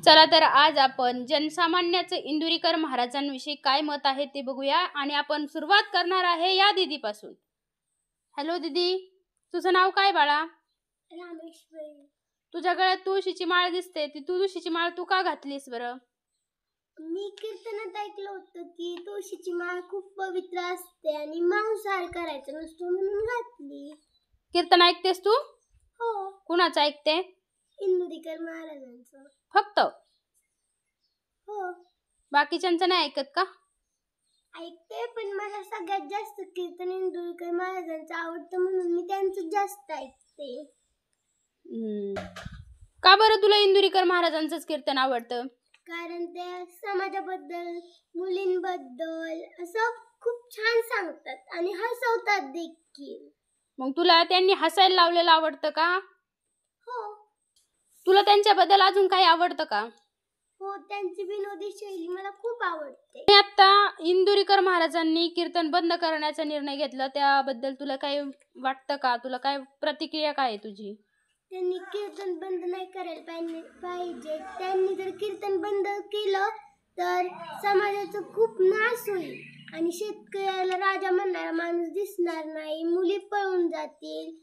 चला तर आज आपण जनसामान्याचे इंदुरीकर महाराजांविषयी काय मत आहे ते बघूया आणि आपण सुरुवात करणार आहे या दीदीपासून. हॅलो दीदी, तुझं नाव काय बाळा? रामेश्वरी. तुझ्या गळ्यात तुळशीची माळ दिसते, ती तुळशीची माळ तू का घातलीस बरं? मी कीर्तनात ऐकलं होतं की तुळशीची माळ खूप पवित्र असते आणि मांसाहार करायचा नसतो म्हणून घातली. कीर्तन ऐकतेस तू? हो, कुणाचं ऐकते? इंदुरीकर महाराजांचं. फक्त? हो, बाकीच्यांचं नाही ऐकत का? ऐकते, पण मला सगळ्यात जास्त कीर्तन इंदुरीकर महाराजांचं आवडतं म्हणून मी त्यांचं जास्त ऐकते. का बरं तुला इंदुरीकर महाराजांचंच कीर्तन आवडतं? कारण ते समाजाबद्दल, मुलींबद्दल असं खूप छान सांगतात आणि हसवतात देखील. मग तुला त्यांनी हसायला लावलेलं आवडतं का? हो तुला त्यांच्याबद्दल अजून काही आवडतं का? हो, त्यांची विनोदी शैली मला खूप आवडते. आता इंदुरीकर महाराजांनी कीर्तन बंद करण्याचा निर्णय घेतला, त्याबद्दल तुला काय वाटतं का? तुला काय प्रतिक्रिया काय आहे तुझी? त्यांनी कीर्तन बंद नाही करायला पाहिजे. त्यांनी जर कीर्तन बंद केलं तर समाजाचा खूप नाश होईल आणि शेतकऱ्याला राजा म्हणणारा माणूस दिसणार नाही, मुली पळून जातील,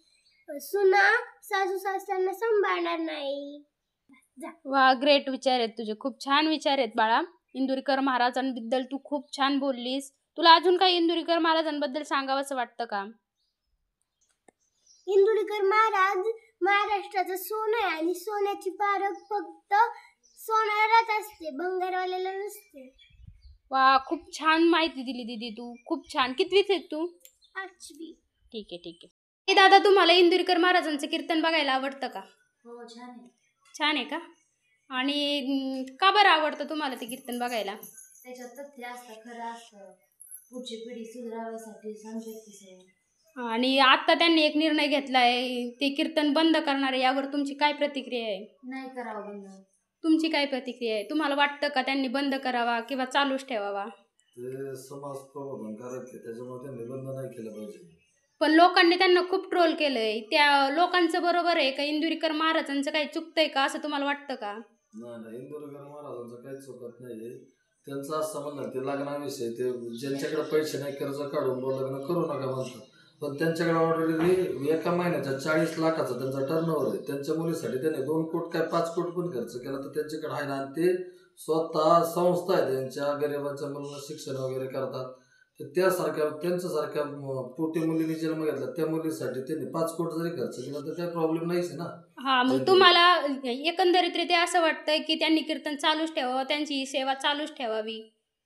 सुना सासू सासऱ्यांना सांभाळणार नाही. वा, ग्रेट विचार आहेत तुझे, खूप छान विचार आहेत बाळा. इंदुरीकर महाराजांबद्दल तू खूप छान बोललीस. तुला अजून काही इंदुरीकर महाराजांबद्दल सांगावंसं वाटतं का? इंदुरीकर महाराज महाराष्ट्राचं सोनं आहे आणि सोन्याची पारख फक्त सोनाराच असते, भंगारवाल्याला नसते. वा, खूप छान माहिती दिली दीदी तू, खूप छान. कितवीत आहे तू? 5वी. ठीक आहे ठीक आहे. दादा, तुम्हाला इंदुरीकर महाराजांचं कीर्तन बघायला आवडतं का? हो, छान आहे. छान आहे का? आणि का बरं आवडतं तुम्हाला ते कीर्तन बघायला? त्याच्यात तथ्य असतं, खरं असतं, पुढची पिढी सुधारण्यासाठी समजते. आणि आता त्यांनी एक निर्णय घेतलाय, ते कीर्तन बंद करणार आहे, यावर तुमची काय प्रतिक्रिया आहे? नाही करावं बंद. तुमची काय प्रतिक्रिया आहे? तुम्हाला वाटतं का त्यांनी बंद करावा किंवा चालूच ठेवावा? ते समाज प्रबोधनकारक आहे, त्याच्यामुळे त्यांनी बंद नाही केलं पाहिजे. पण लोकांनी त्यांना खूप ट्रोल केलंय. त्या लोकांचं बरोबर आहे का? इंदुरीकर महाराजांचं काही चुकतंय का असं तुम्हाला वाटतं का? नाही, इंदुरीकर महाराजांचं काहीच चुकत नाहीये. त्यांचं असं म्हणणं ते लग्नाविषयी, ते ज्यांच्याकडे पैसे नाही कर्ज काढून लग्न करू नका म्हणतात, पण त्यांच्याकडे ऑलरेडी एका महिन्याच्या 40 लाखाचा त्यांचा टर्नओव्हर आहे. त्यांच्या मुलीसाठी त्यांनी 2 कोटी काय 5 कोटी पण खर्च केला तर त्यांच्याकडे आहे ना. आणि ते स्वतः संस्था आहे त्यांच्या, गरिबांच्या मुलांना शिक्षण वगैरे करतात. तर त्यांच्यासारख्या पोटी मुलींनी जन्म घेतला, त्या मुलीसाठी त्यांनी 5 कोटी जरी खर्च केला तर काही प्रॉब्लेम नाहीच ना. हा, मग तुम्हाला एकंदरीत असं वाटतंय की त्यांनी कीर्तन चालूच ठेवावं, त्यांची सेवा चालूच ठेवावी?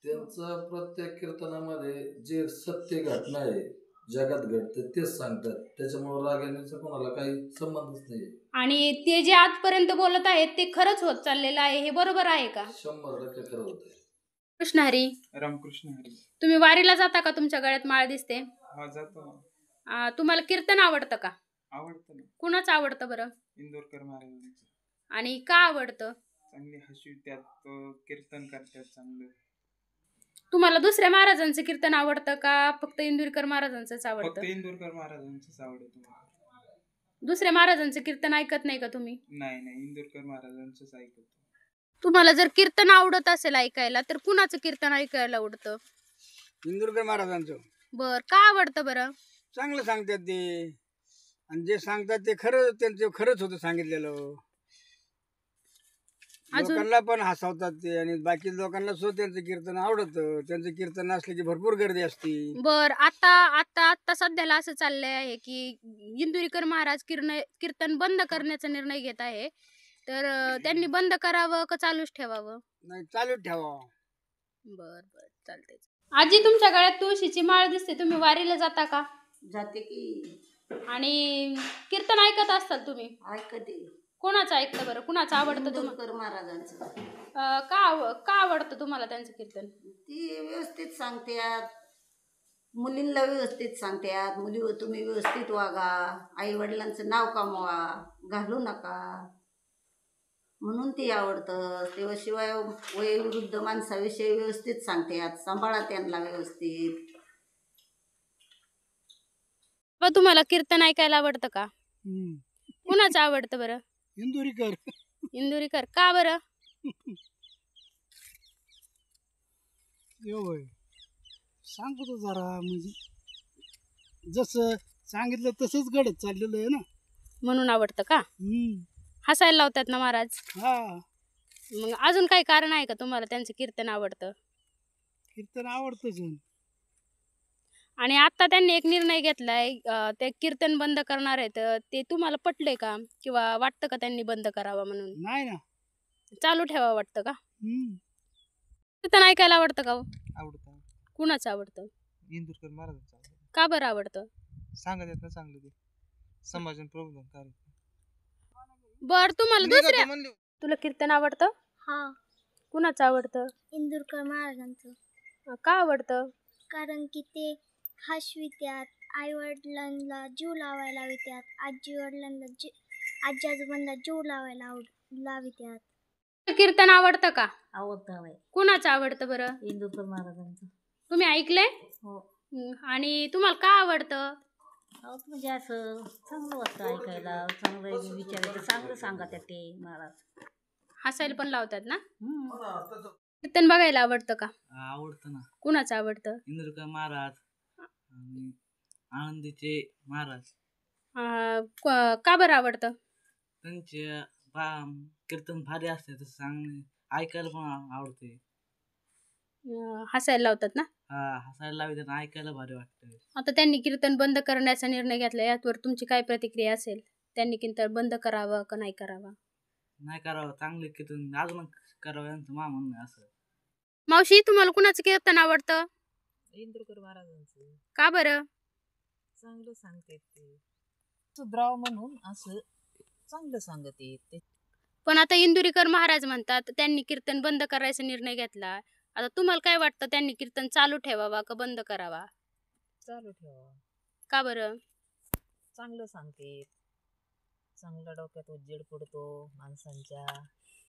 त्यांचं प्रत्येक कीर्तनामध्ये जे सत्य घटना आहे जगात घडते तेच सांगतात, त्याच्यामुळे राग येण्याचा कोणाला काही संबंधच नाही. आणि ते जे आजपर्यंत बोलत आहेत ते खरंच होत चाललेलं आहे, हे बरोबर आहे का? 100% खरं होत आहे. कृष्ण हरी. रामकृष्ण हरी. तुम्ही वारीला जाता का? तुमच्या गळ्यात माळ दिसते. हा, जातो ना. तुम्हाला कीर्तन आवडतं का? आवडतं ना. कुणाचं आवडतं बरं? इंदुरकर महाराजांचं. आणि का आवडतं? चांगली हसवित्यात, कीर्तन करतात चांगलं. तुम्हाला दुसऱ्या महाराजांचं कीर्तन आवडतं का फक्त इंदुरीकर महाराजांचंच आवडतं? फक्त इंदुरकर महाराजांचंच आवडतं. दुसऱ्या महाराजांचं कीर्तन ऐकत नाही का तुम्ही? नाही, इंदुरकर महाराजांचंच ऐकतो. तुम्हाला जर कीर्तन आवडत असेल ऐकायला तर कुणाचं कीर्तन ऐकायला आवडतं? इंदुरकर महाराजांचं. बर, का आवडतं बरं? चांगलं सांगतात ते, आणि जे सांगतात ते खरं, त्यांचं खरंच होतं सांगितलेलं. लोकांना पण हसवतात ते, आणि बाकी लोकांना सुद्धा त्यांचं कीर्तन आवडतं. त्यांचं कीर्तन असलं की भरपूर गर्दी असते. बर, आता सध्याला असं चाललंय आहे की इंदुरीकर महाराज कीर्तन बंद करण्याचा निर्णय घेत आहे, तर त्यांनी बंद करावं का चालूच ठेवावं? नाही, चालूच ठेवावं. बर, चालतंय. आजी, तुमच्या गळ्यात तुळशीची माळ दिसते, तुम्ही वारीला जाता का? जाते की. आणि कीर्तन ऐकत असताल तुम्ही? ऐकते. कोणाचं ऐकतं बरं? कुणाचं आवडतं तुम्हाला? इंदुरकर महाराजांचं. का आवडतं तुम्हाला त्यांचं कीर्तन? ती व्यवस्थित सांगतात, मुलींना व्यवस्थित सांगतात, मुली तुम्ही व्यवस्थित वागा, आई वडिलांचं नाव कमवा, घालू नका, म्हणून ती आवडतं. तेव्हा शिवाय वयोवृद्ध माणसाविषयी व्यवस्थित सांगतात, सांभाळा त्यांना व्यवस्थित. तुम्हाला कीर्तन ऐकायला आवडतं का? कुणाचं आवडतं बरं? इंदुरीकर. इंदुरीकर का बरं? होय सांगतो जरा म्हणजे जसं सांगितलं तसंच घडत चाललेलं आहे ना. म्हणून आवडतं का? हसायला लावतात ना महाराज. हा मग अजून काही कारण आहे का तुम्हाला त्यांचं कीर्तन आवडतं? कीर्तन आवडतंच आहे. आणि आता त्यांनी एक निर्णय घेतलाय, ते कीर्तन बंद करणार आहेत. ते तुम्हाला पटले का? किंवा वाटतं का त्यांनी बंद करावं म्हणून? नाही ना. चालू ठेवावं वाटतं का? कीर्तन ऐकायला आवडतं का हो? आवडतं. कुणाचं आवडतं? इंदुरकर महाराजांचं आवडतं. का बरं आवडतं? सांगत येत ना चांगलं ते समाजन प्रबोधन कार्य. बर तुम्हाला दुसऱ्या तुला कीर्तन आवडतं? हा, कुणाचं आवडतं? इंदुरकर महाराजांचं. का आवडतं? कारण की ते हसवित्यात, आई वडिलांना जीव लावायला लावित्यात, आजी आजोबांना जीव लावायला लावित्यात. कीर्तन आवडतं का? आवडतं. कुणाचं आवडतं बरं? इंदुरकर महाराजांचं. तुम्ही ऐकलंय? हो. आणि तुम्हाला का आवडतं? म्हणजे असं चांगलं वाटतं ऐकायला, चांगलं विचारायचं, चांगलं सांगतात ते महाराज. हसायला पण लावतात ना. कीर्तन बघायला आवडतं का? आवडतं ना. कुणाचं आवडतं? इंदुरकर महाराज आणि आनंदीचे महाराज. का बरं आवडतं? त्यांचे कीर्तन भारी असते, तसं सांग ऐकायला पण आवडते. हसायला लावतात ना. हसायला लावते आणि ऐकायला भारी वाटतं. आता त्यांनी कीर्तन बंद करण्याचा निर्णय घेतला, यावर तुमची काय प्रतिक्रिया असेल? त्यांनी कीर्तन बंद करावं का नाही करावं? नाही करावं, चांगले कीर्तन अजून करावं यांचं म्हणणं असं. मावशी, तुम्हाला कुणाचं कीर्तन आवडतं? इंदुरकर महाराजांचं. का बरं? चांगलं सांगते ते, सुधराव म्हणून असं चांगलं सांगत ते. पण आता इंदुरीकर महाराज म्हणतात त्यांनी कीर्तन बंद करायचा निर्णय घेतला. आता तुम्हाला काय वाटतं, त्यांनी कीर्तन चालू ठेवावा का बंद करावा? चालू ठेवा. का बरं? चांगलं सांगते, चांगला डोक्यात उजेड पडतो माणसांच्या.